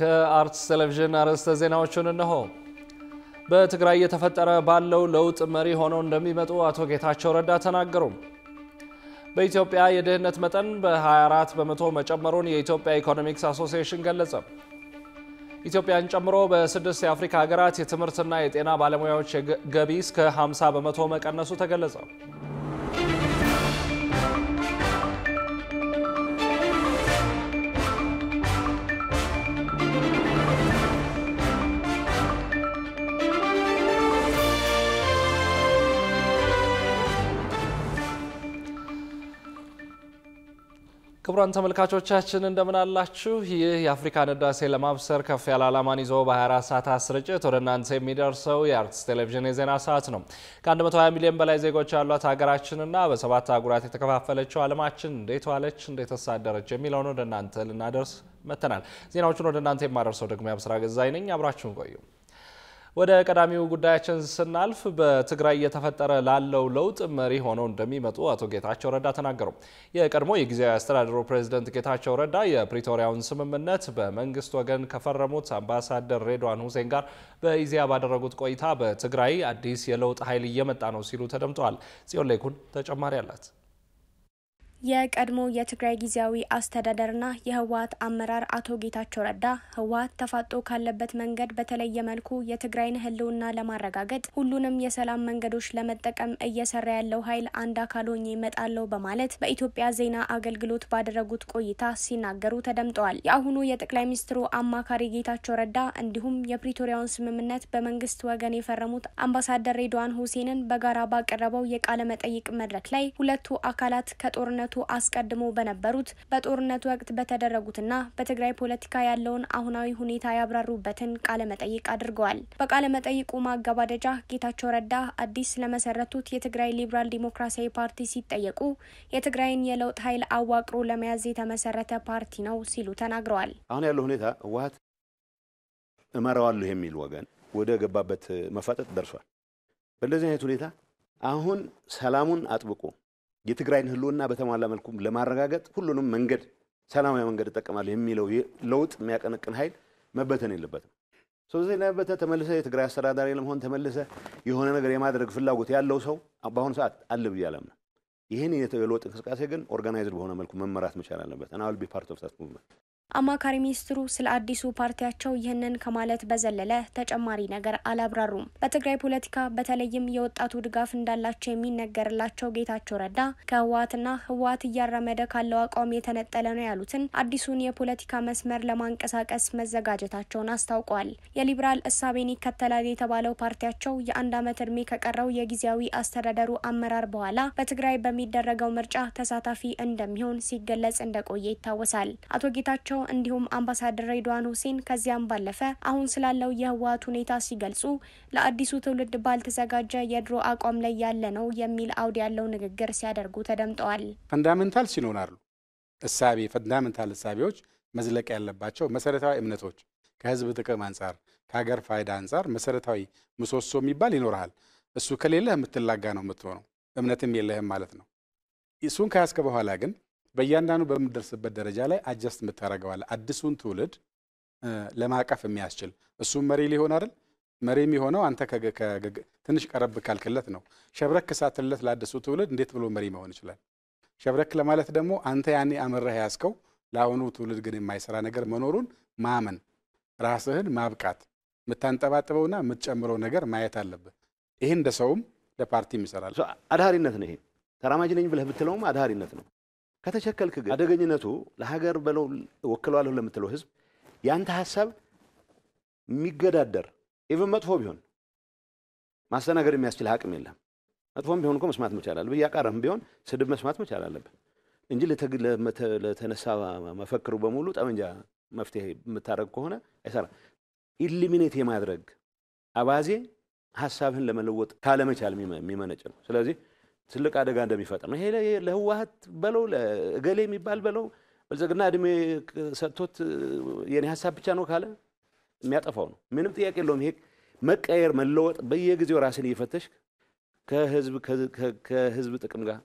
ከአርትስ ቴሌቪዥን አርዕስተ ዜናዎችን እነሆ። በትግራይ የተፈጠረ ባለው ለውጥ መሪ ሆነው እንደሚመጡ አቶ ጌታቸው ረዳ ተናገሩ። በኢትዮጵያ የድህነት መጠን በ24 በመቶ መጨመሩን የኢትዮጵያ ኢኮኖሚክስ አሶሲዬሽን ገለጸ። ኢትዮጵያን ጨምሮ በ6 የአፍሪካ ሀገራት የትምህርትና የጤና ባለሙያዎች ገቢ እስከ 50 በመቶ መቀነሱ ተገለጸ። ክቡራን ተመልካቾቻችን እንደምን አላችሁ? ይህ የአፍሪካን ህዳሴ ለማብሰር ከፍ ያለ ዓላማን ይዞ በ24 ሰዓታት ስርጭት ወደ እናንተ የሚደርሰው የአርትስ ቴሌቪዥን የዜና ሰዓት ነው። ከ120 ሚሊዮን በላይ ዜጎች ያሏት ሀገራችንና በ7 አህጉራት የተከፋፈለችው ዓለማችን እንዴት ዋለች፣ እንዴት ተሳደረች የሚለውን ወደ እናንተ ልናደርስ መተናል። ዜናዎቹን ወደ እናንተ የማደርሰው ደግሞ ያብስራ ገዛይ ነኝ። አብራችሁን ቆዩ። ወደ ቀዳሚው ጉዳያችን ስናልፍ በትግራይ የተፈጠረ ላለው ለውጥ መሪ ሆነው እንደሚመጡ አቶ ጌታቸው ረዳ ተናገሩ። የቀድሞ የጊዜያዊ አስተዳደሩ ፕሬዝዳንት ጌታቸው ረዳ የፕሪቶሪያውን ስምምነት በመንግስት ወገን ከፈረሙት አምባሳደር ሬድዋን ሁሴን ጋር በኢዜአ ባደረጉት ቆይታ በትግራይ አዲስ የለውጥ ኃይል እየመጣ ነው ሲሉ ተደምጠዋል። ጽዮን ሌኩን ተጨማሪ አላት። የቀድሞ የትግራይ ጊዜያዊ አስተዳደርና የህወሓት አመራር አቶ ጌታቸው ረዳ ህወሓት ተፋጦ ካለበት መንገድ በተለየ መልኩ የትግራይን ህልውና ለማረጋገጥ ሁሉንም የሰላም መንገዶች ለመጠቀም እየሰራ ያለው ኃይል አንድ አካል ሆኜ እመጣለሁ በማለት በኢትዮጵያ ዜና አገልግሎት ባደረጉት ቆይታ ሲናገሩ ተደምጠዋል። የአሁኑ የጠቅላይ ሚኒስትሩ አማካሪ ጌታቸው ረዳ እንዲሁም የፕሪቶሪያውን ስምምነት በመንግስት ወገን የፈረሙት አምባሳደር ሬድዋን ሁሴንን በጋራ ባቀረበው የቃለ መጠይቅ መድረክ ላይ ሁለቱ አካላት ከጦርነቱ አስቀድሞ በነበሩት በጦርነቱ ወቅት በተደረጉትና በትግራይ ፖለቲካ ያለውን አሁናዊ ሁኔታ ያብራሩበትን ቃለ መጠይቅ አድርገዋል። በቃለ መጠይቁ ማገባደጃ ጌታቸው ረዳ አዲስ ለመሰረቱት የትግራይ ሊበራል ዲሞክራሲያዊ ፓርቲ ሲጠየቁ የትግራይን የለውጥ ኃይል አዋቅሮ ለመያዝ የተመሰረተ ፓርቲ ነው ሲሉ ተናግረዋል። አሁን ያለው ሁኔታ ህወሓት እመራዋለሁ የሚል ወገን ወደ ገባበት መፋጠጥ ደርሷል። በእንደዚህ አይነት ሁኔታ አሁን ሰላሙን አጥብቆ የትግራይን ህልውና በተሟላ መልኩ ለማረጋገጥ ሁሉንም መንገድ ሰላማዊ መንገድ ተጠቅማለሁ የሚለው ለውጥ የሚያቀነቅን ኃይል መበተን የለበትም። ስለዚህ ለበተ ተመለሰ የትግራይ አስተዳዳሪ ለመሆን ተመለሰ የሆነ ነገር የማድረግ ፍላጎት ያለው ሰው በአሁኑ ሰዓት አለ ብዬ አላምንም። ይሄን የለውጥ እንቅስቃሴ ግን ኦርጋናይዝድ በሆነ መልኩ መመራት መቻል አለበት። እና አልቢ ፓርት ኦፍ ዛት ሙቭመንት አማካሪ ሚኒስትሩ ስለ አዲሱ ፓርቲያቸው ይህንን ከማለት በዘለለ ተጨማሪ ነገር አላብራሩም። በትግራይ ፖለቲካ በተለይም የወጣቱ ድጋፍ እንዳላቸው የሚነገርላቸው ጌታቸው ረዳ ከህወሓትና ህወሓት እያራመደ ካለው አቋም የተነጠለ ነው ያሉትን አዲሱን የፖለቲካ መስመር ለማንቀሳቀስ መዘጋጀታቸውን አስታውቀዋል። የሊበራል እሳቤን ይከተላል የተባለው ፓርቲያቸው የአንድ ዓመት ዕድሜ ከቀረው የጊዜያዊ አስተዳደሩ አመራር በኋላ በትግራይ በሚደረገው ምርጫ ተሳታፊ እንደሚሆን ሲገለጽ እንደቆየ ይታወሳል። አቶ ጌታቸው እንዲሁም አምባሳደር ሬድዋን ሁሴን ከዚያም ባለፈ አሁን ስላለው የህወሓት ሁኔታ ሲገልጹ ለአዲሱ ትውልድ ባልተዘጋጀ የድሮ አቋም ላይ ያለ ነው የሚል አውድ ያለው ንግግር ሲያደርጉ ተደምጠዋል። ፈንዳሜንታልስ ይኖራሉ። ፈንዳሜንታል እሳቤዎች መዝለቅ ያለባቸው መሰረታዊ እምነቶች ከህዝብ ጥቅም አንፃር ከሀገር ፋይዳ አንፃር መሰረታዊ ምሰሶ የሚባል ይኖርሃል። እሱ ከሌለህ የምትላጋ ነው የምትሆነው። እምነትም የለህም ማለት ነው። እሱን ከያዝከ በኋላ ግን በእያንዳንዱ በምደርስበት ደረጃ ላይ አጀስት የምታደርገዋለህ። አዲሱን ትውልድ ለማቀፍ የሚያስችል እሱም መሪ ሊሆን አይደል? መሪ የሚሆነው አንተ ትንሽ ቀረብ ካልክለት ነው። ሸብረክ ሳትለት ለአዲሱ ትውልድ እንዴት ብሎ መሪ መሆን ይችላል? ሸብረክ ለማለት ደግሞ አንተ ያኔ አመረህ ያዝከው ለአሁኑ ትውልድ ግን የማይሰራ ነገር መኖሩን ማመን፣ ራስህን ማብቃት፣ የምታንጠባጥበውና የምትጨምረው ነገር ማየት አለብህ። ይሄ እንደ ሰውም ለፓርቲም ይሰራል። አድሃሪነት ነው። ይሄ ተራማጅ ነኝ ብለህ ብትለውም አድሃሪነት ነው። ከተቸከልክ ግን አደገኝነቱ ለሀገር በለው ወክሏለሁ ለምትለው ህዝብ ያንተ ሐሳብ የሚገዳደር ኢቭን መጥፎ ቢሆን ማስተናገድ የሚያስችል አቅም የለም። መጥፎም ቢሆን እኮ መስማት መቻል አለብህ። ያቃረም ቢሆን ስድብ መስማት መቻል አለብህ እንጂ ለተነሳ መፈክሩ በሙሉ ጠመንጃ መፍትሄ የምታደርግ ከሆነ አይሰራም። ኢሊሚኔት የማድረግ አባዜ ሐሳብህን ለመለወጥ ካለመቻል የሚመነጭ ነው። ስለዚህ ትልቅ አደጋ እንደሚፈጠር ነው። ይሄ ለህወሓት በለው ለገሌ የሚባል በለው በልጽግና እድሜ ሰጥቶት የኔ ሐሳብ ብቻ ነው ካለ የሚያጠፋው ነው። ምንም ጥያቄ የለውም። ይሄ መቀየር መለወጥ በየጊዜው ራስን እየፈተሽ ከህዝብ ጥቅም ጋር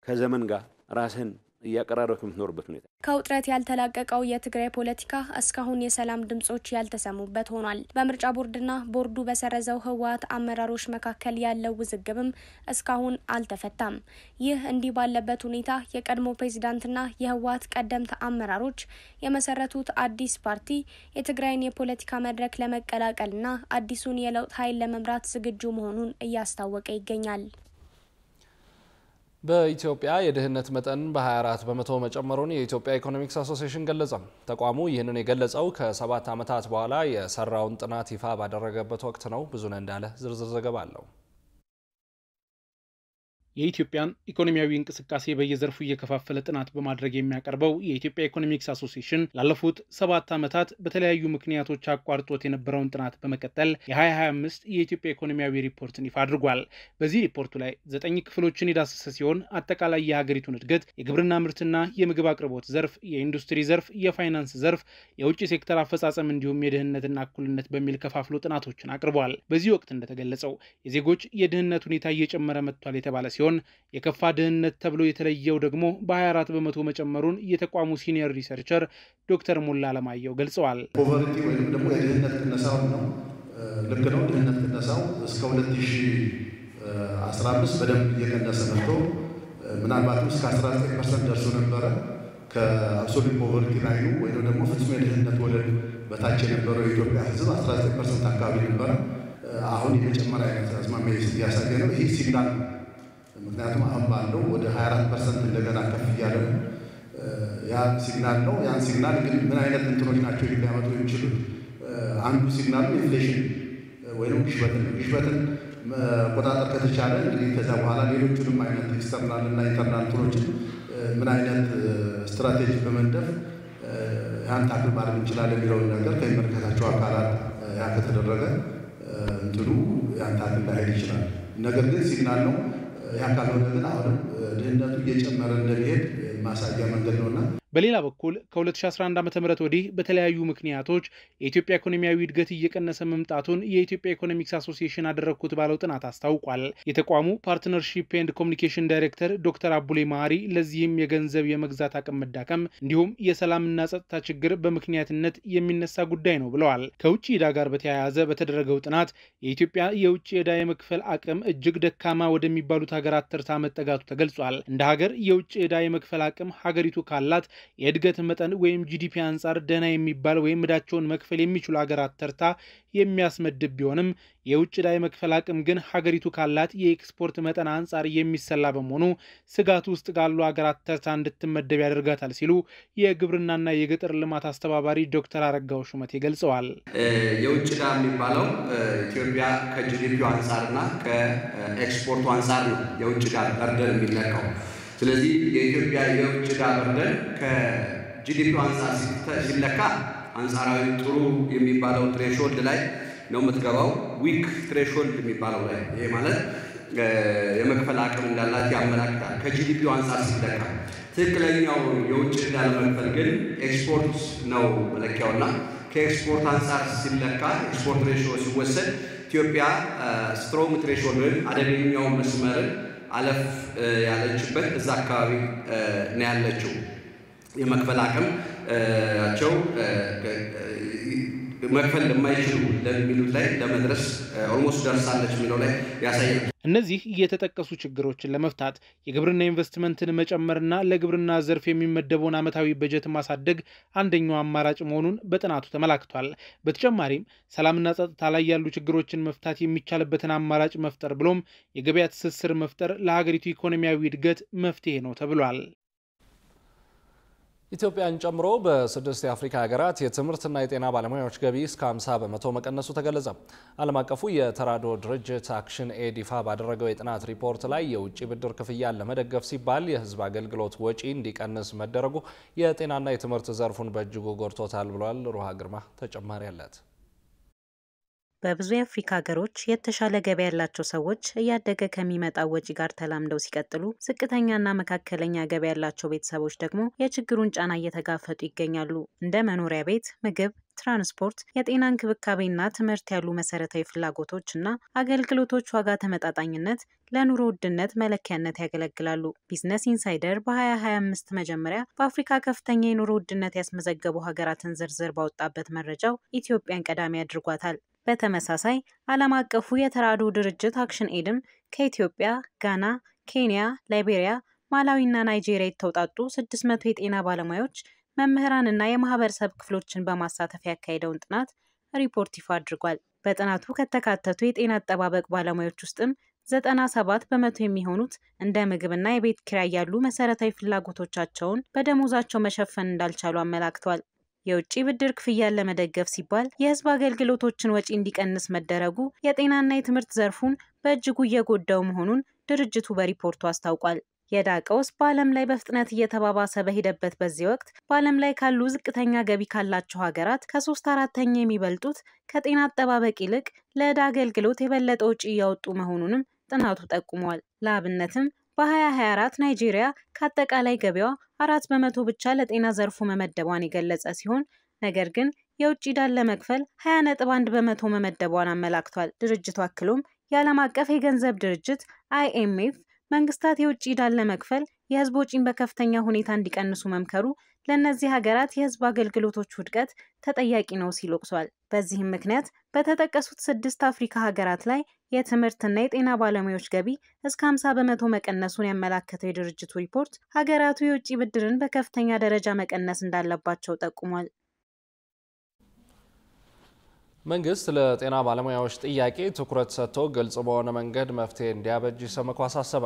ከዘመን ጋር ራስን እያቀራረብክ የምትኖርበት ሁኔታ ከውጥረት ያልተላቀቀው የትግራይ ፖለቲካ እስካሁን የሰላም ድምጾች ያልተሰሙበት ሆኗል። በምርጫ ቦርድና ቦርዱ በሰረዘው ህወሓት አመራሮች መካከል ያለው ውዝግብም እስካሁን አልተፈታም። ይህ እንዲህ ባለበት ሁኔታ የቀድሞ ፕሬዝዳንትና የህወሓት ቀደምት አመራሮች የመሰረቱት አዲስ ፓርቲ የትግራይን የፖለቲካ መድረክ ለመቀላቀልና አዲሱን የለውጥ ኃይል ለመምራት ዝግጁ መሆኑን እያስታወቀ ይገኛል። በኢትዮጵያ የድህነት መጠን በ24 በመቶ መጨመሩን የኢትዮጵያ ኢኮኖሚክስ አሶሲዬሽን ገለጸ። ተቋሙ ይህንን የገለጸው ከ7 ዓመታት በኋላ የሰራውን ጥናት ይፋ ባደረገበት ወቅት ነው። ብዙነህ እንዳለ ዝርዝር ዘገባ አለው። የኢትዮጵያን ኢኮኖሚያዊ እንቅስቃሴ በየዘርፉ እየከፋፈለ ጥናት በማድረግ የሚያቀርበው የኢትዮጵያ ኢኮኖሚክስ አሶሲዬሽን ላለፉት 7 ዓመታት በተለያዩ ምክንያቶች አቋርጦት የነበረውን ጥናት በመቀጠል የ2025 የኢትዮጵያ ኢኮኖሚያዊ ሪፖርትን ይፋ አድርጓል። በዚህ ሪፖርቱ ላይ 9 ክፍሎችን የዳሰሰ ሲሆን አጠቃላይ የሀገሪቱን እድገት፣ የግብርና ምርትና የምግብ አቅርቦት ዘርፍ፣ የኢንዱስትሪ ዘርፍ፣ የፋይናንስ ዘርፍ፣ የውጭ ሴክተር አፈጻጸም እንዲሁም የድህነትና እኩልነት በሚል ከፋፍሎ ጥናቶችን አቅርቧል። በዚህ ወቅት እንደተገለጸው የዜጎች የድህነት ሁኔታ እየጨመረ መጥቷል የተባለ ሲሆን የከፋ ድህነት ተብሎ የተለየው ደግሞ በ24 በመቶ መጨመሩን የተቋሙ ሲኒየር ሪሰርቸር ዶክተር ሙላ አለማየሁ ገልጸዋል። ፖቨርቲ ወይም ደግሞ የድህነት ቅነሳው ነው። ልክ ነው። ድህነት ቅነሳው እስከ 2015 በደንብ እየቀነሰ መጥቶ ምናልባትም እስከ 19% ደርሶ ነበረ። ከአብሶሉት ፖቨርቲ ላይ ወይም ደግሞ ፍጹም የድህነት ወለል በታች የነበረው የኢትዮጵያ ሕዝብ 19% አካባቢ ነበረ። አሁን የመጨመሪያ አይነት አዝማሚያ እያሳየ ነው። ይህ ሲግናል ምክንያቱም አሁን ባለው ወደ 24% እንደገና ከፍ እያለ ነው። ያ ሲግናል ነው። ያን ሲግናል እንግዲህ ምን አይነት እንትኖች ናቸው ሊያመጡ የሚችሉት? አንዱ ሲግናሉ ኢንፍሌሽን ወይም ግሽበትን ነው። ግሽበትን መቆጣጠር ከተቻለ እንግዲህ ከዛ በኋላ ሌሎቹንም አይነት ኤክስተርናል እና ኢንተርናል እንትኖችን ምን አይነት ስትራቴጂ በመንደፍ ያን ታክል ማድረግ እንችላለን የሚለውን ነገር ከሚመለከታቸው አካላት ያ ከተደረገ እንትኑ ያን ታክል ላይሄድ ይችላል። ነገር ግን ሲግናል ነው። ያ ካልሆነ ግን አሁንም ድህነቱ እየጨመረ እንደሚሄድ ማሳያ መንገድ ነውና በሌላ በኩል ከ2011 ዓ.ም ወዲህ በተለያዩ ምክንያቶች የኢትዮጵያ ኢኮኖሚያዊ እድገት እየቀነሰ መምጣቱን የኢትዮጵያ ኢኮኖሚክስ አሶሲዬሽን አደረግኩት ባለው ጥናት አስታውቋል። የተቋሙ ፓርትነርሺፕ ኤንድ ኮሚኒኬሽን ዳይሬክተር ዶክተር አቡሌ ማሪ ለዚህም የገንዘብ የመግዛት አቅም መዳከም እንዲሁም የሰላምና ጸጥታ ችግር በምክንያትነት የሚነሳ ጉዳይ ነው ብለዋል። ከውጭ ዕዳ ጋር በተያያዘ በተደረገው ጥናት የኢትዮጵያ የውጭ ዕዳ የመክፈል አቅም እጅግ ደካማ ወደሚባሉት ሀገራት ተርታ መጠጋቱ ተገልጿል። እንደ ሀገር የውጭ ዕዳ የመክፈል አቅም ሀገሪቱ ካላት የእድገት መጠን ወይም ጂዲፒ አንጻር ደህና የሚባል ወይም ዕዳቸውን መክፈል የሚችሉ ሀገራት ተርታ የሚያስመድብ ቢሆንም የውጭ ዕዳ የመክፈል አቅም ግን ሀገሪቱ ካላት የኤክስፖርት መጠን አንጻር የሚሰላ በመሆኑ ስጋት ውስጥ ካሉ ሀገራት ተርታ እንድትመደብ ያደርጋታል ሲሉ የግብርናና የገጠር ልማት አስተባባሪ ዶክተር አረጋው ሹመቴ ገልጸዋል። የውጭ ዕዳ የሚባለው ኢትዮጵያ ከጂዲፒው አንጻርና ከኤክስፖርቱ አንጻር ነው የውጭ ዕዳ በርደን የሚለካው። ስለዚህ የኢትዮጵያ የውጭ ዕዳ በርደን ከጂዲፒው አንጻር ሲለካ አንጻራዊ ጥሩ የሚባለው ትሬሾልድ ላይ ነው የምትገባው። ዊክ ትሬሾልድ የሚባለው ላይ ይሄ ማለት የመክፈል አቅም እንዳላት ያመላክታል። ከጂዲፒው አንጻር ሲለካ ትክክለኛው የውጭ ዕዳ ለመክፈል ግን ኤክስፖርት ነው መለኪያውና ከኤክስፖርት አንጻር ሲለካ ኤክስፖርት ሬሾ ሲወሰድ ኢትዮጵያ ስትሮንግ ትሬሾልድን አደገኛው መስመርን አለፍ ያለችበት እዛ አካባቢ ነው ያለችው። የመክፈል አቅማቸው መክፈል ለማይችሉ ለሚሉት ላይ ለመድረስ ኦልሞስት ደርሳለች የሚለው ላይ ያሳያል። እነዚህ የተጠቀሱ ችግሮችን ለመፍታት የግብርና ኢንቨስትመንትን መጨመርና ለግብርና ዘርፍ የሚመደበውን ዓመታዊ በጀት ማሳደግ አንደኛው አማራጭ መሆኑን በጥናቱ ተመላክቷል። በተጨማሪም ሰላምና ጸጥታ ላይ ያሉ ችግሮችን መፍታት የሚቻልበትን አማራጭ መፍጠር ብሎም የገበያ ትስስር መፍጠር ለሀገሪቱ ኢኮኖሚያዊ እድገት መፍትሄ ነው ተብሏል። ኢትዮጵያን ጨምሮ በ6 የአፍሪካ ሀገራት የትምህርትና የጤና ባለሙያዎች ገቢ እስከ 50 በመቶ መቀነሱ ተገለጸ። ዓለም አቀፉ የተራድኦ ድርጅት አክሽን ኤድ ይፋ ባደረገው የጥናት ሪፖርት ላይ የውጭ ብድር ክፍያን ለመደገፍ ሲባል የሕዝብ አገልግሎት ወጪ እንዲቀንስ መደረጉ የጤናና የትምህርት ዘርፉን በእጅጉ ጎድቶታል ብሏል። ሩሃ ግርማ ተጨማሪ አላት። በብዙ የአፍሪካ ሀገሮች የተሻለ ገቢ ያላቸው ሰዎች እያደገ ከሚመጣው ወጪ ጋር ተላምደው ሲቀጥሉ፣ ዝቅተኛና መካከለኛ ገቢ ያላቸው ቤተሰቦች ደግሞ የችግሩን ጫና እየተጋፈጡ ይገኛሉ። እንደ መኖሪያ ቤት፣ ምግብ፣ ትራንስፖርት፣ የጤና እንክብካቤና ትምህርት ያሉ መሰረታዊ ፍላጎቶች እና አገልግሎቶች ዋጋ ተመጣጣኝነት ለኑሮ ውድነት መለኪያነት ያገለግላሉ። ቢዝነስ ኢንሳይደር በ2025 መጀመሪያ በአፍሪካ ከፍተኛ የኑሮ ውድነት ያስመዘገቡ ሀገራትን ዝርዝር ባወጣበት መረጃው ኢትዮጵያን ቀዳሚ አድርጓታል። በተመሳሳይ ዓለም አቀፉ የተራድኦ ድርጅት አክሽን ኤድም ከኢትዮጵያ፣ ጋና፣ ኬንያ፣ ላይቤሪያ፣ ማላዊና ናይጄሪያ የተውጣጡ 600 የጤና ባለሙያዎች መምህራንና የማህበረሰብ ክፍሎችን በማሳተፍ ያካሄደውን ጥናት ሪፖርት ይፋ አድርጓል። በጥናቱ ከተካተቱ የጤና አጠባበቅ ባለሙያዎች ውስጥም 97 በመቶ የሚሆኑት እንደ ምግብና የቤት ኪራይ ያሉ መሰረታዊ ፍላጎቶቻቸውን በደሞዛቸው መሸፈን እንዳልቻሉ አመላክቷል። የውጭ ብድር ክፍያን ለመደገፍ ሲባል የህዝብ አገልግሎቶችን ወጪ እንዲቀንስ መደረጉ የጤናና የትምህርት ዘርፉን በእጅጉ እየጎዳው መሆኑን ድርጅቱ በሪፖርቱ አስታውቋል። የዕዳ ቀውስ በዓለም ላይ በፍጥነት እየተባባሰ በሄደበት በዚህ ወቅት በዓለም ላይ ካሉ ዝቅተኛ ገቢ ካላቸው ሀገራት ከ3/4 የሚበልጡት ከጤና አጠባበቅ ይልቅ ለዕዳ አገልግሎት የበለጠ ወጪ እያወጡ መሆኑንም ጥናቱ ጠቁሟል። ለአብነትም በ2024 ናይጄሪያ ከአጠቃላይ ገቢዋ 4 በመቶ ብቻ ለጤና ዘርፉ መመደቧን የገለጸ ሲሆን ነገር ግን የውጭ ዕዳን ለመክፈል 20.1 በመቶ መመደቧን አመላክቷል። ድርጅቱ አክሎም የዓለም አቀፍ የገንዘብ ድርጅት IMF መንግስታት የውጭ ዕዳን ለመክፈል የህዝብ ወጪን በከፍተኛ ሁኔታ እንዲቀንሱ መምከሩ ለእነዚህ ሀገራት የህዝብ አገልግሎቶች ውድቀት ተጠያቂ ነው ሲል ወቅሷል። በዚህም ምክንያት በተጠቀሱት 6 አፍሪካ ሀገራት ላይ የትምህርትና የጤና ባለሙያዎች ገቢ እስከ 50 በመቶ መቀነሱን ያመላከተው የድርጅቱ ሪፖርት ሀገራቱ የውጭ ብድርን በከፍተኛ ደረጃ መቀነስ እንዳለባቸው ጠቁሟል። መንግስት ለጤና ባለሙያዎች ጥያቄ ትኩረት ሰጥቶ ግልጽ በሆነ መንገድ መፍትሄ እንዲያበጅ ኢሰመኮ አሳሰበ።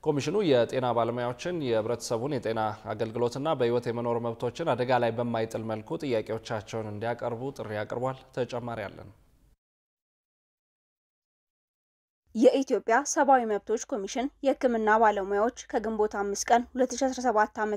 ኮሚሽኑ የጤና ባለሙያዎችን የህብረተሰቡን የጤና አገልግሎትና በህይወት የመኖር መብቶችን አደጋ ላይ በማይጥል መልኩ ጥያቄዎቻቸውን እንዲያቀርቡ ጥሪ አቅርቧል። ተጨማሪ አለን። የኢትዮጵያ ሰብአዊ መብቶች ኮሚሽን የህክምና ባለሙያዎች ከግንቦት 5 ቀን 2017 ዓ.ም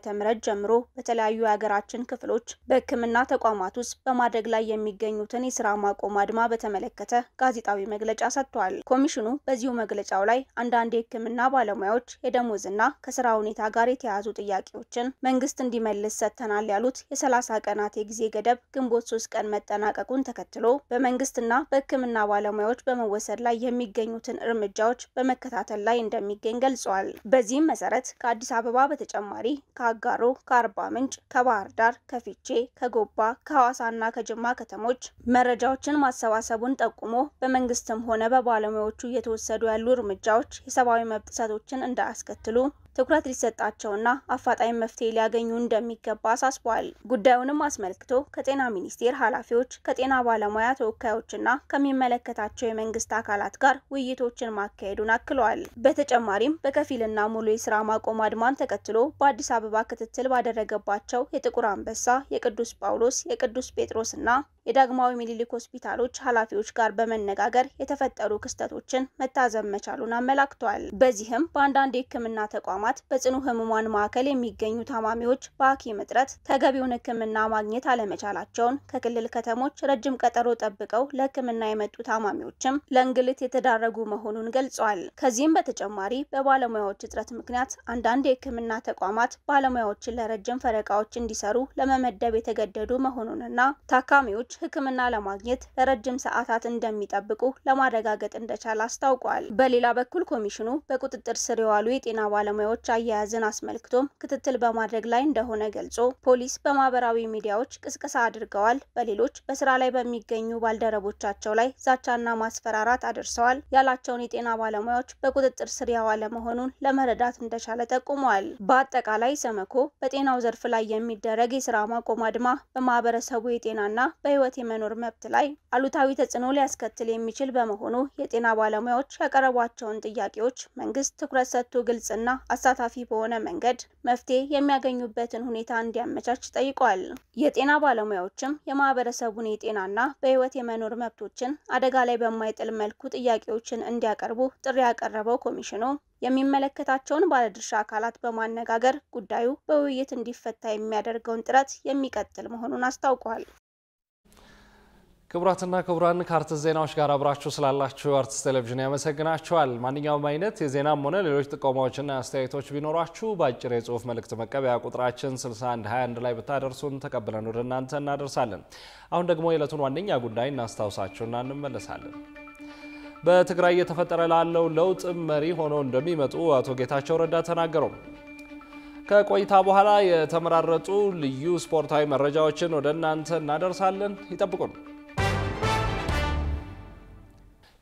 ጀምሮ በተለያዩ የሀገራችን ክፍሎች በህክምና ተቋማት ውስጥ በማድረግ ላይ የሚገኙትን የስራ ማቆም አድማ በተመለከተ ጋዜጣዊ መግለጫ ሰጥቷል። ኮሚሽኑ በዚሁ መግለጫው ላይ አንዳንድ የህክምና ባለሙያዎች የደሞዝና ከስራ ሁኔታ ጋር የተያያዙ ጥያቄዎችን መንግስት እንዲመልስ ሰጥተናል ያሉት የ30 ቀናት የጊዜ ገደብ ግንቦት 3 ቀን መጠናቀቁን ተከትሎ በመንግስትና በህክምና ባለሙያዎች በመወሰድ ላይ የሚገኙትን እርምጃዎች በመከታተል ላይ እንደሚገኝ ገልጿል። በዚህም መሰረት ከአዲስ አበባ በተጨማሪ ከአጋሮ፣ ከአርባ ምንጭ፣ ከባህር ዳር፣ ከፊቼ፣ ከጎባ፣ ከሐዋሳና ከጅማ ከተሞች መረጃዎችን ማሰባሰቡን ጠቁሞ በመንግስትም ሆነ በባለሙያዎቹ እየተወሰዱ ያሉ እርምጃዎች የሰብአዊ መብት ጥሰቶችን እንዳያስከትሉ ትኩረት ሊሰጣቸውና አፋጣኝ መፍትሄ ሊያገኙ እንደሚገባ አሳስቧል። ጉዳዩንም አስመልክቶ ከጤና ሚኒስቴር ኃላፊዎች፣ ከጤና ባለሙያ ተወካዮችና ከሚመለከታቸው የመንግስት አካላት ጋር ውይይቶችን ማካሄዱን አክሏል። በተጨማሪም በከፊልና ሙሉ የስራ ማቆም አድማን ተከትሎ በአዲስ አበባ ክትትል ባደረገባቸው የጥቁር አንበሳ፣ የቅዱስ ጳውሎስ፣ የቅዱስ ጴጥሮስና የዳግማዊ ምኒልክ ሆስፒታሎች ኃላፊዎች ጋር በመነጋገር የተፈጠሩ ክስተቶችን መታዘብ መቻሉን አመላክቷል። በዚህም በአንዳንድ የህክምና ተቋማት በጽኑ ህሙማን ማዕከል የሚገኙ ታማሚዎች በሐኪም እጥረት ተገቢውን ህክምና ማግኘት አለመቻላቸውን፣ ከክልል ከተሞች ረጅም ቀጠሮ ጠብቀው ለህክምና የመጡ ታማሚዎችም ለእንግልት የተዳረጉ መሆኑን ገልጿል። ከዚህም በተጨማሪ በባለሙያዎች እጥረት ምክንያት አንዳንድ የህክምና ተቋማት ባለሙያዎችን ለረጅም ፈረቃዎች እንዲሰሩ ለመመደብ የተገደዱ መሆኑንና ታካሚዎች ህክምና ለማግኘት ለረጅም ሰዓታት እንደሚጠብቁ ለማረጋገጥ እንደቻለ አስታውቋል። በሌላ በኩል ኮሚሽኑ በቁጥጥር ስር የዋሉ የጤና ባለሙያዎች አያያዝን አስመልክቶም ክትትል በማድረግ ላይ እንደሆነ ገልጾ ፖሊስ በማህበራዊ ሚዲያዎች ቅስቀሳ አድርገዋል፣ በሌሎች በስራ ላይ በሚገኙ ባልደረቦቻቸው ላይ ዛቻና ማስፈራራት አድርሰዋል ያላቸውን የጤና ባለሙያዎች በቁጥጥር ስር ያዋለ መሆኑን ለመረዳት እንደቻለ ጠቁሟል። በአጠቃላይ ኢሰመኮ በጤናው ዘርፍ ላይ የሚደረግ የስራ ማቆም አድማ በማህበረሰቡ የጤናና በህይወት የመኖር መብት ላይ አሉታዊ ተጽዕኖ ሊያስከትል የሚችል በመሆኑ የጤና ባለሙያዎች ያቀረቧቸውን ጥያቄዎች መንግስት ትኩረት ሰጥቶ ግልጽና አሳታፊ በሆነ መንገድ መፍትሄ የሚያገኙበትን ሁኔታ እንዲያመቻች ጠይቋል። የጤና ባለሙያዎችም የማህበረሰቡን የጤናና በህይወት የመኖር መብቶችን አደጋ ላይ በማይጥል መልኩ ጥያቄዎችን እንዲያቀርቡ ጥሪ ያቀረበው ኮሚሽኑ የሚመለከታቸውን ባለድርሻ አካላት በማነጋገር ጉዳዩ በውይይት እንዲፈታ የሚያደርገውን ጥረት የሚቀጥል መሆኑን አስታውቋል። ክቡራትና ክቡራን ከአርትስ ዜናዎች ጋር አብራችሁ ስላላችሁ አርትስ ቴሌቪዥን ያመሰግናችኋል። ማንኛውም አይነት የዜናም ሆነ ሌሎች ጥቆማዎችና አስተያየቶች ቢኖራችሁ በአጭር የጽሁፍ መልእክት መቀበያ ቁጥራችን 6121 ላይ ብታደርሱን ተቀብለን ወደ እናንተ እናደርሳለን። አሁን ደግሞ የዕለቱን ዋነኛ ጉዳይ እናስታውሳችሁና እንመለሳለን። በትግራይ የተፈጠረ ላለው ለውጥ መሪ ሆነው እንደሚመጡ አቶ ጌታቸው ረዳ ተናገሩ። ከቆይታ በኋላ የተመራረጡ ልዩ ስፖርታዊ መረጃዎችን ወደ እናንተ እናደርሳለን። ይጠብቁን።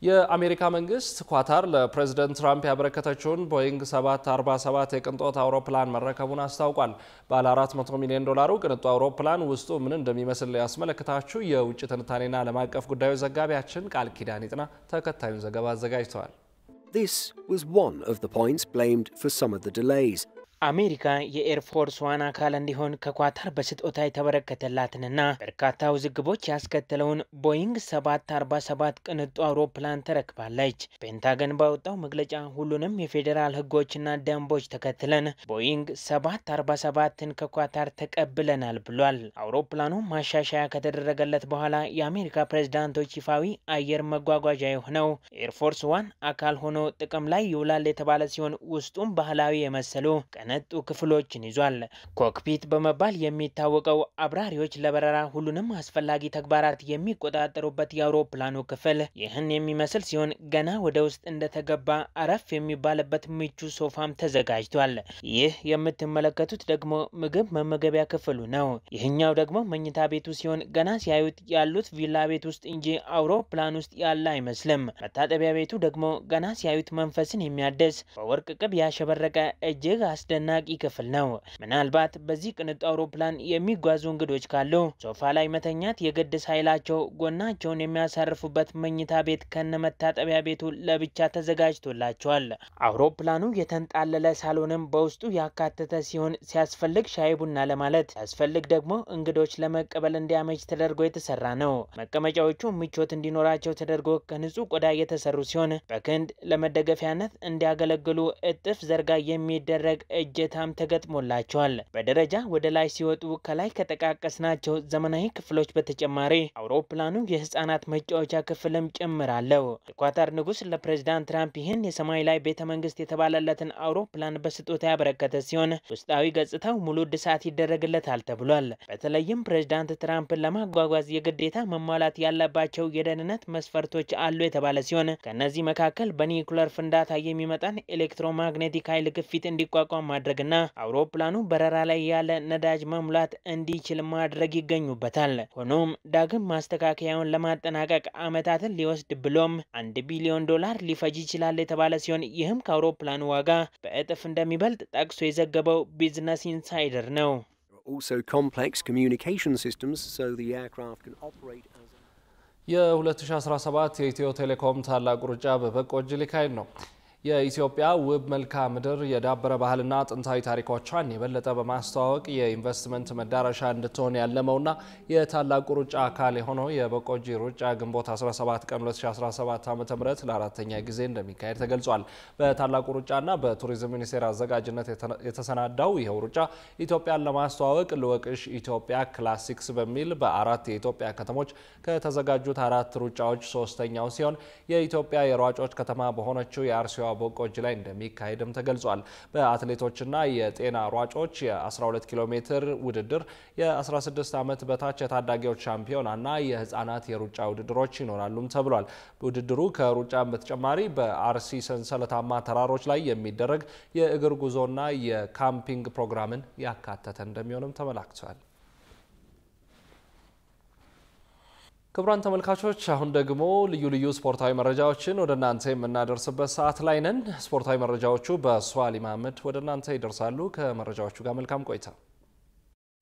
የአሜሪካ መንግስት ኳታር ለፕሬዝዳንት ትራምፕ ያበረከተችውን ቦይንግ 747 የቅንጦት አውሮፕላን መረከቡን አስታውቋል። ባለ $400 ሚሊዮን ቅንጡ አውሮፕላን ውስጡ ምን እንደሚመስል ያስመለክታችሁ የውጭ ትንታኔና ዓለም አቀፍ ጉዳዮች ዘጋቢያችን ቃል ኪዳን ይጥና ተከታዩን ዘገባ አዘጋጅተዋል። This was one of the points blamed for some of the delays. አሜሪካ የኤርፎርስ ዋን አካል እንዲሆን ከኳታር በስጦታ የተበረከተላትንና በርካታ ውዝግቦች ያስከተለውን ቦይንግ 747 ቅንጡ አውሮፕላን ተረክባለች። ፔንታገን ባወጣው መግለጫ ሁሉንም የፌዴራል ሕጎችና ደንቦች ተከትለን ቦይንግ 747ን ከኳታር ተቀብለናል ብሏል። አውሮፕላኑ ማሻሻያ ከተደረገለት በኋላ የአሜሪካ ፕሬዝዳንቶች ይፋዊ አየር መጓጓዣ የሆነው ኤርፎርስ ዋን አካል ሆኖ ጥቅም ላይ ይውላል የተባለ ሲሆን ውስጡም ባህላዊ የመሰሉ ነጡ ክፍሎችን ይዟል። ኮክፒት በመባል የሚታወቀው አብራሪዎች ለበረራ ሁሉንም አስፈላጊ ተግባራት የሚቆጣጠሩበት የአውሮፕላኑ ክፍል ይህን የሚመስል ሲሆን ገና ወደ ውስጥ እንደተገባ አረፍ የሚባልበት ምቹ ሶፋም ተዘጋጅቷል። ይህ የምትመለከቱት ደግሞ ምግብ መመገቢያ ክፍሉ ነው። ይህኛው ደግሞ መኝታ ቤቱ ሲሆን ገና ሲያዩት ያሉት ቪላ ቤት ውስጥ እንጂ አውሮፕላን ውስጥ ያለ አይመስልም። መታጠቢያ ቤቱ ደግሞ ገና ሲያዩት መንፈስን የሚያድስ በወርቅ ቅብ ያሸበረቀ እጅግ አስደናቂ ክፍል ነው። ምናልባት በዚህ ቅንጡ አውሮፕላን የሚጓዙ እንግዶች ካሉ ሶፋ ላይ መተኛት የግድ ሳይላቸው ጎናቸውን የሚያሳርፉበት መኝታ ቤት ከነመታጠቢያ ቤቱ ለብቻ ተዘጋጅቶላቸዋል። አውሮፕላኑ የተንጣለለ ሳሎንም በውስጡ ያካተተ ሲሆን ሲያስፈልግ ሻይ ቡና ለማለት ሲያስፈልግ ደግሞ እንግዶች ለመቀበል እንዲያመች ተደርጎ የተሰራ ነው። መቀመጫዎቹ ምቾት እንዲኖራቸው ተደርጎ ከንጹህ ቆዳ የተሰሩ ሲሆን በክንድ ለመደገፊያነት እንዲያገለግሉ እጥፍ ዘርጋ የሚደረግ እጀታም ተገጥሞላቸዋል። በደረጃ ወደ ላይ ሲወጡ ከላይ ከጠቃቀስናቸው ዘመናዊ ክፍሎች በተጨማሪ አውሮፕላኑ የህፃናት መጫወቻ ክፍልም ጭምር አለው። የኳታር ንጉስ ለፕሬዝዳንት ትራምፕ ይህን የሰማይ ላይ ቤተመንግስት የተባለለትን አውሮፕላን በስጦታ ያበረከተ ሲሆን ውስጣዊ ገጽታው ሙሉ እድሳት ይደረግለታል ተብሏል። በተለይም ፕሬዝዳንት ትራምፕን ለማጓጓዝ የግዴታ መሟላት ያለባቸው የደህንነት መስፈርቶች አሉ የተባለ ሲሆን ከነዚህ መካከል በኒውክሌር ፍንዳታ የሚመጣን ኤሌክትሮማግኔቲክ ኃይል ግፊት እንዲቋቋም ማድረግና አውሮፕላኑ በረራ ላይ ያለ ነዳጅ መሙላት እንዲችል ማድረግ ይገኙበታል። ሆኖም ዳግም ማስተካከያውን ለማጠናቀቅ ዓመታትን ሊወስድ ብሎም $1 ቢሊዮን ሊፈጅ ይችላል የተባለ ሲሆን ይህም ከአውሮፕላኑ ዋጋ በእጥፍ እንደሚበልጥ ጠቅሶ የዘገበው ቢዝነስ ኢንሳይደር ነው። Also complex communication systems so the aircraft can operate as የ2017 የኢትዮ ቴሌኮም ታላቅ ሩጫ በበቆጂ ሊካሄድ ነው። የኢትዮጵያ ውብ መልክዓ ምድር የዳበረ ባህልና ጥንታዊ ታሪኮቿን የበለጠ በማስተዋወቅ የኢንቨስትመንት መዳረሻ እንድትሆን ያለመውና የታላቁ ሩጫ አካል የሆነው የበቆጂ ሩጫ ግንቦት 17 ቀን 2017 ዓ.ም ለአራተኛ ጊዜ እንደሚካሄድ ተገልጿል። በታላቁ ሩጫና በቱሪዝም ሚኒስቴር አዘጋጅነት የተሰናዳው ይኸው ሩጫ ኢትዮጵያን ለማስተዋወቅ ልወቅሽ ኢትዮጵያ ክላሲክስ በሚል በአራት የኢትዮጵያ ከተሞች ከተዘጋጁት አራት ሩጫዎች ሶስተኛው ሲሆን የኢትዮጵያ የሯጮች ከተማ በሆነችው የአርሲዋ በቆጂ ላይ እንደሚካሄድም ተገልጿል። በአትሌቶችና የጤና ሯጮች የ12 ኪሎ ሜትር ውድድር፣ የ16 ዓመት በታች የታዳጊዎች ሻምፒዮናና የህፃናት የሩጫ ውድድሮች ይኖራሉም ተብሏል። ውድድሩ ከሩጫም በተጨማሪ በአርሲ ሰንሰለታማ ተራሮች ላይ የሚደረግ የእግር ጉዞና የካምፒንግ ፕሮግራምን ያካተተ እንደሚሆንም ተመላክቷል። ክቡራን ተመልካቾች አሁን ደግሞ ልዩ ልዩ ስፖርታዊ መረጃዎችን ወደ እናንተ የምናደርስበት ሰዓት ላይ ነን። ስፖርታዊ መረጃዎቹ በሷሊ መሐመድ ወደ እናንተ ይደርሳሉ። ከመረጃዎቹ ጋር መልካም ቆይታ።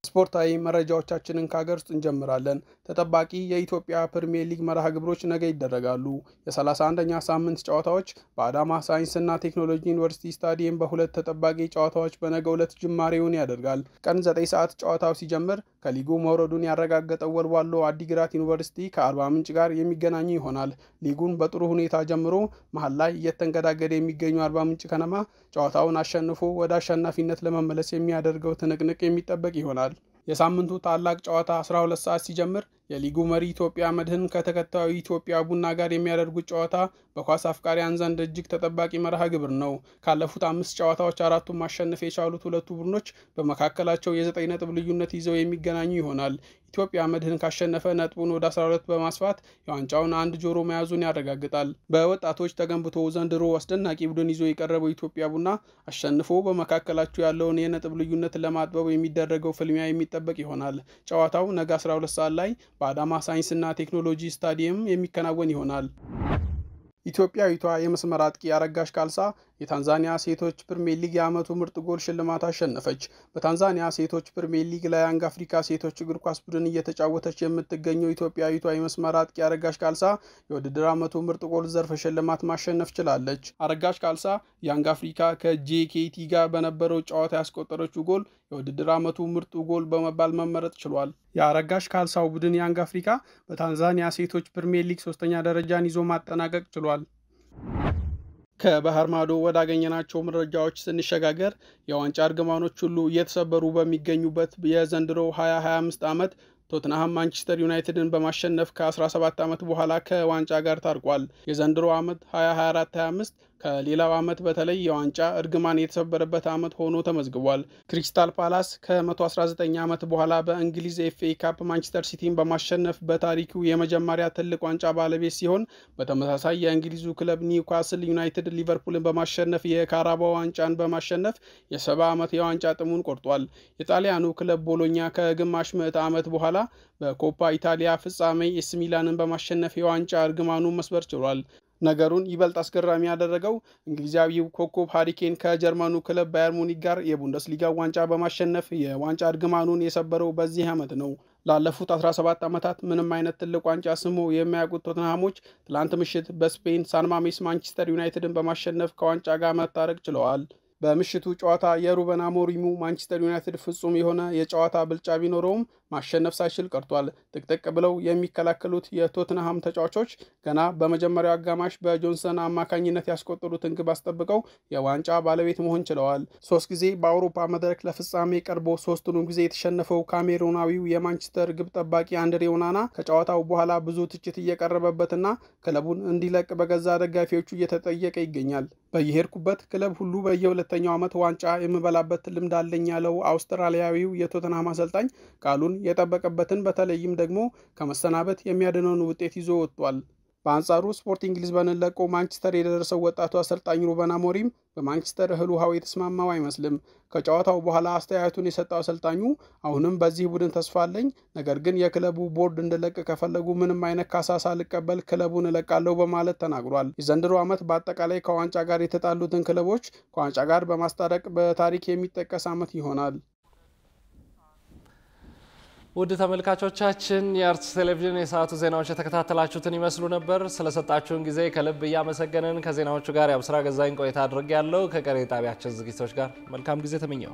ስፖርታዊ መረጃዎቻችንን ከሀገር ውስጥ እንጀምራለን። ተጠባቂ የኢትዮጵያ ፕሪሚየር ሊግ መርሃ ግብሮች ነገ ይደረጋሉ። የ31ኛ ሳምንት ጨዋታዎች በአዳማ ሳይንስና ቴክኖሎጂ ዩኒቨርሲቲ ስታዲየም በሁለት ተጠባቂ ጨዋታዎች በነገው ዕለት ጅማሬውን ያደርጋል። ቀን 9 ሰዓት ጨዋታው ሲጀምር ከሊጉ መውረዱን ያረጋገጠው ወልዋሎ አዲግራት ዩኒቨርሲቲ ከአርባ ምንጭ ጋር የሚገናኙ ይሆናል። ሊጉን በጥሩ ሁኔታ ጀምሮ መሀል ላይ እየተንገዳገደ የሚገኙ አርባ ምንጭ ከነማ ጨዋታውን አሸንፎ ወደ አሸናፊነት ለመመለስ የሚያደርገው ትንቅንቅ የሚጠበቅ ይሆናል። የሳምንቱ ታላቅ ጨዋታ 12 ሰዓት ሲጀምር የሊጉ መሪ ኢትዮጵያ መድህን ከተከታዩ ኢትዮጵያ ቡና ጋር የሚያደርጉት ጨዋታ በኳስ አፍቃሪያን ዘንድ እጅግ ተጠባቂ መርሃ ግብር ነው። ካለፉት 5 ጨዋታዎች 4ቱን ማሸነፍ የቻሉት ሁለቱ ቡድኖች በመካከላቸው የ9 ነጥብ ልዩነት ይዘው የሚገናኙ ይሆናል። ኢትዮጵያ መድህን ካሸነፈ ነጥቡን ወደ 12 በማስፋት የዋንጫውን አንድ ጆሮ መያዙን ያረጋግጣል። በወጣቶች ተገንብቶ ዘንድሮ አስደናቂ ቡድን ይዞ የቀረበው ኢትዮጵያ ቡና አሸንፎ በመካከላቸው ያለውን የነጥብ ልዩነት ለማጥበብ የሚደረገው ፍልሚያ የሚጠበቅ ይሆናል። ጨዋታው ነገ 12 ሰዓት ላይ በአዳማ ሳይንስና ቴክኖሎጂ ስታዲየም የሚከናወን ይሆናል። ኢትዮጵያዊቷ የመስመር አጥቂ አረጋሽ ካልሳ የታንዛኒያ ሴቶች ፕሪሚየር ሊግ የዓመቱ ምርጥ ጎል ሽልማት አሸነፈች። በታንዛኒያ ሴቶች ፕሪሚየር ሊግ ላይ ያንግ አፍሪካ ሴቶች እግር ኳስ ቡድን እየተጫወተች የምትገኘው ኢትዮጵያዊቷ የመስመር አጥቂ አረጋሽ ካልሳ የውድድር ዓመቱ ምርጥ ጎል ዘርፍ ሽልማት ማሸነፍ ችላለች። አረጋሽ ካልሳ ያንግ አፍሪካ ከጄኬቲ ጋር በነበረው ጨዋታ ያስቆጠረችው ጎል የውድድር ዓመቱ ምርጡ ጎል በመባል መመረጥ ችሏል። የአረጋሽ ካልሳው ቡድን ያንግ አፍሪካ በታንዛኒያ ሴቶች ፕሪሚየር ሊግ 3ኛ ደረጃን ይዞ ማጠናቀቅ ችሏል። ከባህር ማዶ ወዳገኘናቸው መረጃዎች ስንሸጋገር የዋንጫ እርግማኖች ሁሉ እየተሰበሩ በሚገኙበት የዘንድሮ 2025 ዓመት ቶትንሃም ማንቸስተር ዩናይትድን በማሸነፍ ከ17 ዓመት በኋላ ከዋንጫ ጋር ታርቋል። የዘንድሮ ዓመት 2024-25 ከሌላው ዓመት በተለይ የዋንጫ እርግማን የተሰበረበት ዓመት ሆኖ ተመዝግቧል። ክሪስታል ፓላስ ከ119 ዓመት በኋላ በእንግሊዝ ኤፍኤ ካፕ ማንቸስተር ሲቲን በማሸነፍ በታሪኩ የመጀመሪያ ትልቅ ዋንጫ ባለቤት ሲሆን፣ በተመሳሳይ የእንግሊዙ ክለብ ኒውካስል ዩናይትድ ሊቨርፑልን በማሸነፍ የካራባኦ ዋንጫን በማሸነፍ የ70 ዓመት የዋንጫ ጥሙን ቆርጧል። የጣሊያኑ ክለብ ቦሎኛ ከግማሽ ምዕተ ዓመት በኋላ በኮፓ ኢታሊያ ፍጻሜ ኤስ ሚላንን በማሸነፍ የዋንጫ እርግማኑን መስበር ችሏል። ነገሩን ይበልጥ አስገራሚ ያደረገው እንግሊዛዊው ኮከብ ሃሪኬን ከጀርመኑ ክለብ ባየር ሙኒክ ጋር የቡንደስሊጋ ዋንጫ በማሸነፍ የዋንጫ እርግማኑን የሰበረው በዚህ ዓመት ነው። ላለፉት 17 ዓመታት ምንም አይነት ትልቅ ዋንጫ ስሙ የማያውቁት ቶተንሃሞች ትላንት ምሽት በስፔን ሳን ማሜስ ማንቸስተር ዩናይትድን በማሸነፍ ከዋንጫ ጋር መታረቅ ችለዋል። በምሽቱ ጨዋታ የሩበን አሞሪሙ ማንቸስተር ዩናይትድ ፍጹም የሆነ የጨዋታ ብልጫ ቢኖረውም ማሸነፍ ሳይችል ቀርቷል። ጥቅጥቅ ብለው የሚከላከሉት የቶትንሃም ተጫዋቾች ገና በመጀመሪያው አጋማሽ በጆንሰን አማካኝነት ያስቆጠሩትን ግብ አስጠብቀው የዋንጫ ባለቤት መሆን ችለዋል። 3 ጊዜ በአውሮፓ መድረክ ለፍጻሜ ቀርቦ 3ቱንም ጊዜ የተሸነፈው ካሜሩናዊው የማንቸስተር ግብ ጠባቂ አንድሬ ኦናና ከጨዋታው በኋላ ብዙ ትችት እየቀረበበትና ክለቡን እንዲለቅ በገዛ ደጋፊዎቹ እየተጠየቀ ይገኛል። በየሄድኩበት ክለብ ሁሉ በየ2ኛው ዓመት ዋንጫ የምበላበት ልምድ አለኝ ያለው አውስትራሊያዊው የቶተንሃም አሰልጣኝ ቃሉን የጠበቀበትን በተለይም ደግሞ ከመሰናበት የሚያድነውን ውጤት ይዞ ወጥቷል። በአንጻሩ ስፖርቲንግ ሊዝበንን ለቆ ማንቸስተር የደረሰው ወጣቱ አሰልጣኝ ሩበን አሞሪም በማንቸስተር እህል ውሃው የተስማማው አይመስልም። ከጨዋታው በኋላ አስተያየቱን የሰጠው አሰልጣኙ አሁንም በዚህ ቡድን ተስፋ አለኝ፣ ነገር ግን የክለቡ ቦርድ እንድለቅ ከፈለጉ ምንም አይነት ካሳ ሳልቀበል ክለቡን እለቃለሁ በማለት ተናግሯል። የዘንድሮ ዓመት በአጠቃላይ ከዋንጫ ጋር የተጣሉትን ክለቦች ከዋንጫ ጋር በማስታረቅ በታሪክ የሚጠቀስ ዓመት ይሆናል። ውድ ተመልካቾቻችን የአርትስ ቴሌቪዥን የሰዓቱ ዜናዎች የተከታተላችሁትን ይመስሉ ነበር። ስለሰጣችሁን ጊዜ ከልብ እያመሰገንን ከዜናዎቹ ጋር ያብስራ ገዛኝ ቆይታ አድርጌያለሁ። ከቀሪ ጣቢያችን ዝግጅቶች ጋር መልካም ጊዜ ተመኘው።